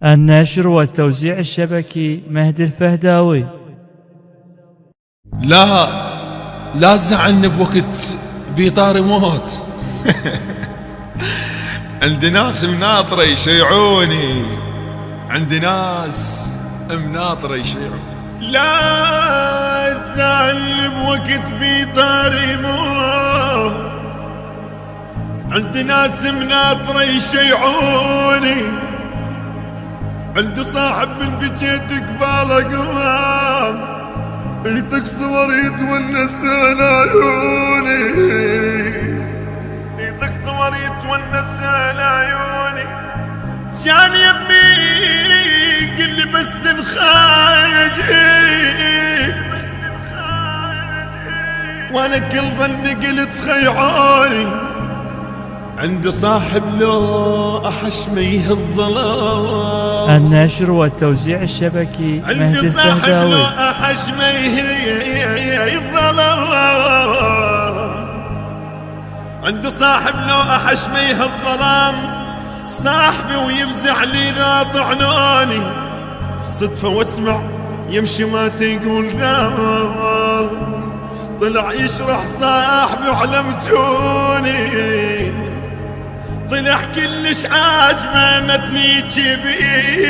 النشر والتوزيع الشبكي مهدي الفهداوي. لا تزعلني بوقت بيطاري موت. عندي ناس مناطرة يشيعوني، عندي ناس مناطرة يشيعوني. لا تزعلني بوقت بيطاري موت، عندي ناس مناطرة يشيعوني. عندي صاحب من بجيت قباله قوام، يطق صور يتونس على عيوني، يطق صور يتونس على عيوني. كان يمي قل لي بس تنخايجيك، وانا كل ظني قلت خيعوني. عندي صاحب لو أحشميه الظلام. النشر والتوزيع الشبكي مهدي عندي صاحب الفهداوي. لو أحشميه الظلام. عندي صاحب لو أحشميه الظلام، صاحبي ويفزع لي ذا طعنوني. صدفة واسمع يمشي ما تقول ذا، طلع يشرح صاحبي وعلمتوني. طلع كلش عاجبه متني جبين،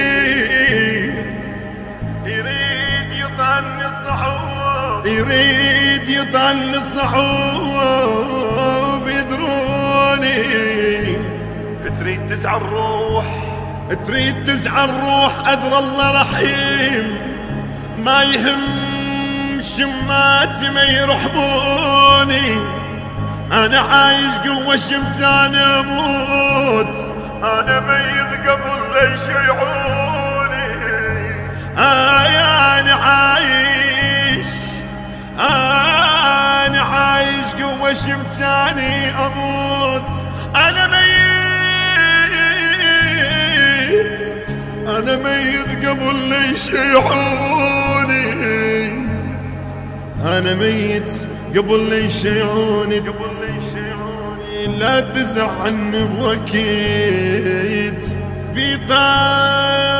يريد يطعني الصعوب، يريد يطعني الصعوب. يدروني تريد تزعل الروح، تريد تزعل الروح. أدرى الله رحيم، ما يهم شماتي ما يرحموني. أنا عايش قوة شمتان أموت، أنا ميت قبل لا يشيعوني. أنا عايش قوة شمتاني أموت. أنا ميت قبل لا يشيعوني. أنا ميت قبل لا يشيعوني. لا تزعلني بوقت في طاري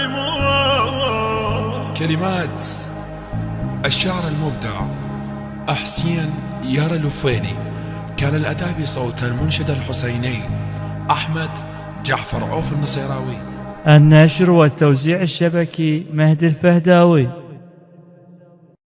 موت. كلمات الشاعر المبدع حسين يار الوفيني، كان الأداء بصوت المنشد الحسيني أحمد جعفر عوف النصيراوي. النشر والتوزيع الشبكي مهدي الفهداوي.